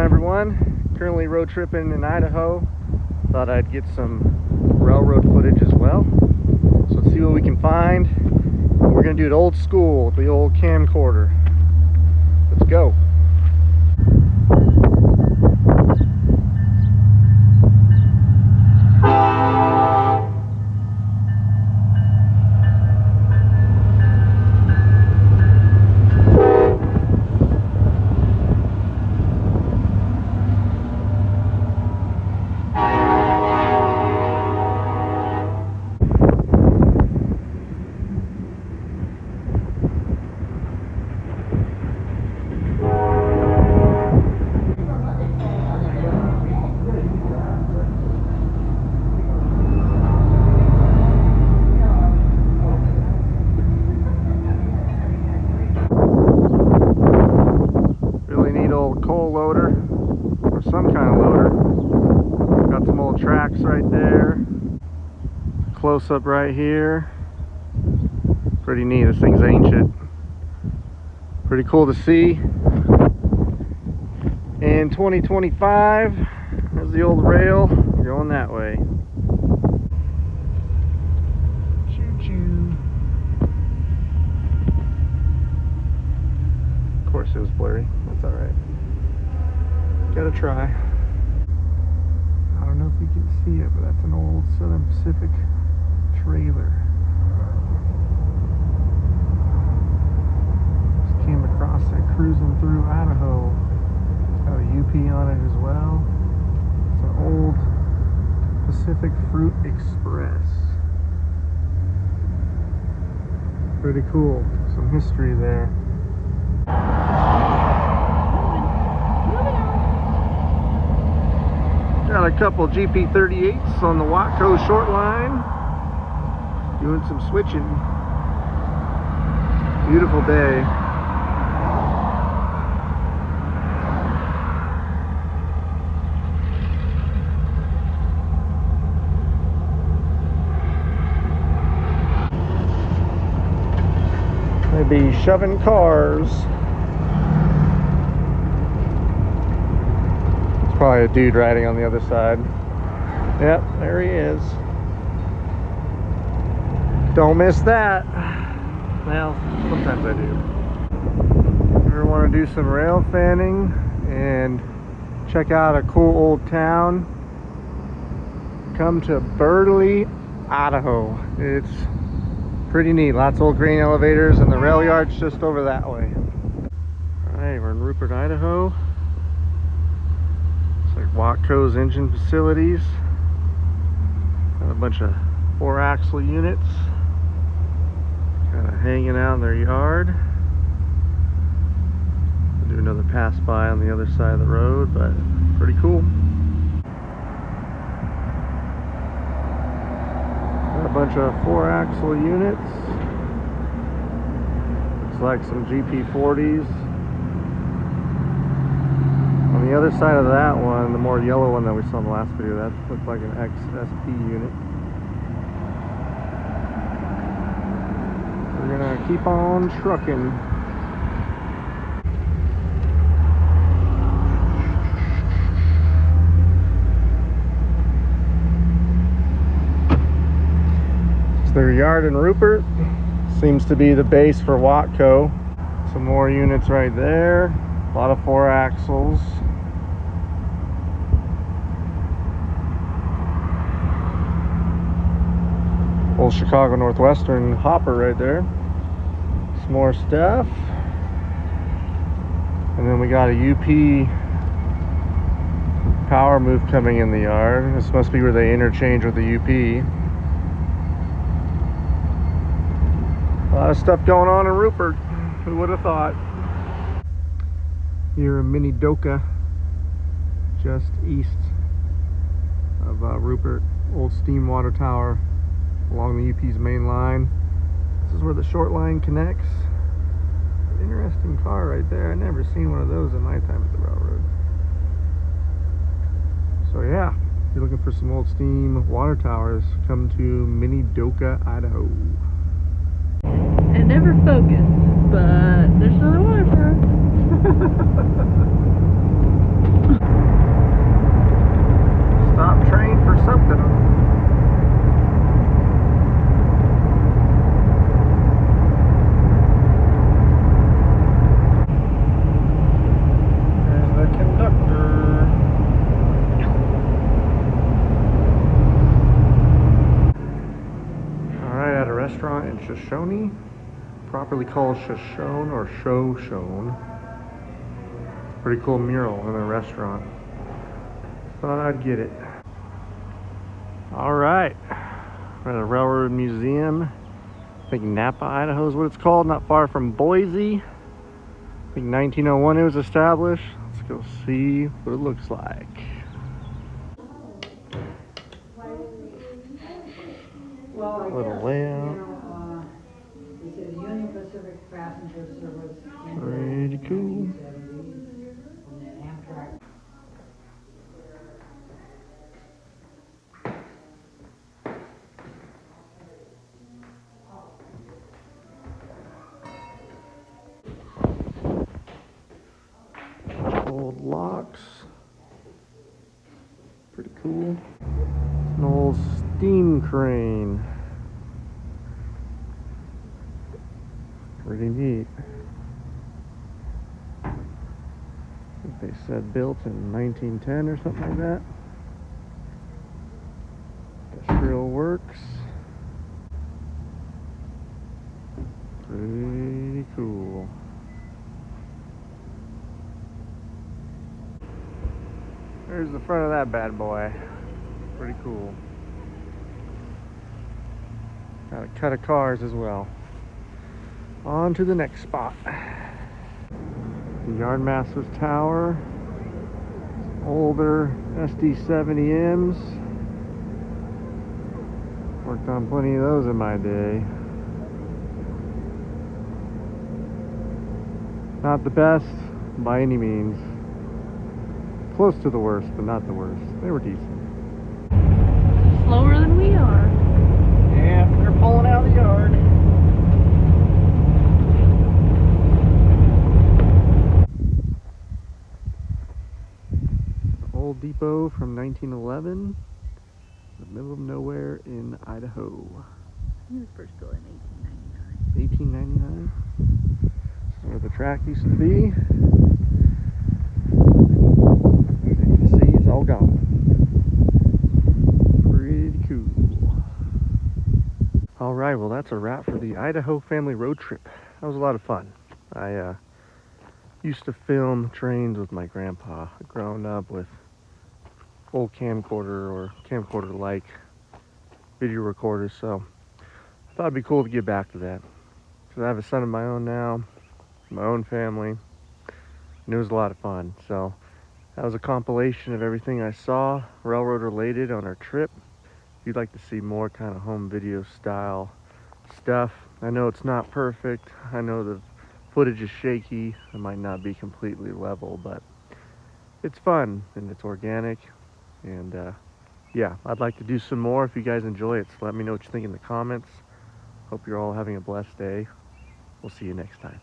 everyone? Currently road tripping in Idaho. Thought I'd get some railroad footage as well. So let's see what we can find. We're gonna do it old school with the old camcorder. Let's go. Coal loader or some kind of loader. Got some old tracks right there. Close up right here. Pretty neat. This thing's ancient. Pretty cool to see. In 2025, there's the old rail. We're going that way. Choo-choo. Of course it was blurry. That's alright. Gotta try. I don't know if you can see it, but that's an old Southern Pacific trailer. Just came across it cruising through Idaho. It's got a UP on it as well. It's an old Pacific Fruit Express. Pretty cool. Some history there. Got a couple GP38s on the Watco short line, doing some switching. Beautiful day. Maybe shoving cars. Probably a dude riding on the other side. Yep, there he is. Don't miss that. Well, sometimes I do. If you ever want to do some rail fanning and check out a cool old town, come to Burley, Idaho. It's pretty neat. Lots of old grain elevators, and the rail yard's just over that way. Alright, we're in Rupert, Idaho. Like Watco's engine facilities. Got a bunch of 4-axle units kind of hanging out in their yard. We'll do another pass by on the other side of the road, but pretty cool. Got a bunch of 4-axle units. Looks like some GP40s. On the other side of that one, the more yellow one that we saw in the last video, that looked like an XSP unit. We're gonna keep on trucking. It's their yard in Rupert. Seems to be the base for Watco. Some more units right there. A lot of 4-axles. Old Chicago Northwestern hopper right there. Some more stuff. And then we got a UP power move coming in the yard. This must be where they interchange with the UP. A lot of stuff going on in Rupert. Who would have thought? Here in Minidoka, just east of Rupert, old steam water tower along the UP's main line. This is where the short line connects. Interesting car right there. I never seen one of those in my time at the railroad. So yeah, if you're looking for some old steam water towers, come to Minidoka, Idaho. It never focused, but there's another water tower. Shoshone, properly called Shoshone or Shoshone. Pretty cool mural in a restaurant. Thought I'd get it. All right, we're at a railroad museum. I think Napa, Idaho is what it's called, not far from Boise. I think 1901 it was established. Let's go see what it looks like. Little layout. This is Union Pacific passenger service. Pretty cool. And then Amtrak. Old locks. Pretty cool. An old steam crane. Pretty neat. I think they said built in 1910 or something like that. Industrial works. Pretty cool. There's the front of that bad boy. Pretty cool. Got a cut of cars as well. On to the next spot. The Yardmaster's Tower. Older SD70Ms. Worked on plenty of those in my day. Not the best by any means. Close to the worst, but not the worst. They were decent. Slower than we are. Yeah, they're pulling out of the yard. Old depot from 1911. The middle of nowhere in Idaho. He was first built in 1899. 1899. Where the track used to be. As you can see, it's all gone. Pretty cool. Alright, well that's a wrap for the Idaho family road trip. That was a lot of fun. I used to film trains with my grandpa growing up with old camcorder or camcorder-like video recorders, so I thought it'd be cool to get back to that. Because I have a son of my own now, my own family, and it was a lot of fun. So that was a compilation of everything I saw railroad related on our trip. If you'd like to see more kind of home video style stuff, I know it's not perfect, I know the footage is shaky, it might not be completely level, but it's fun and it's organic. And yeah, I'd like to do some more. If you guys enjoy it, so let me know what you think in the comments. Hope you're all having a blessed day. We'll see you next time.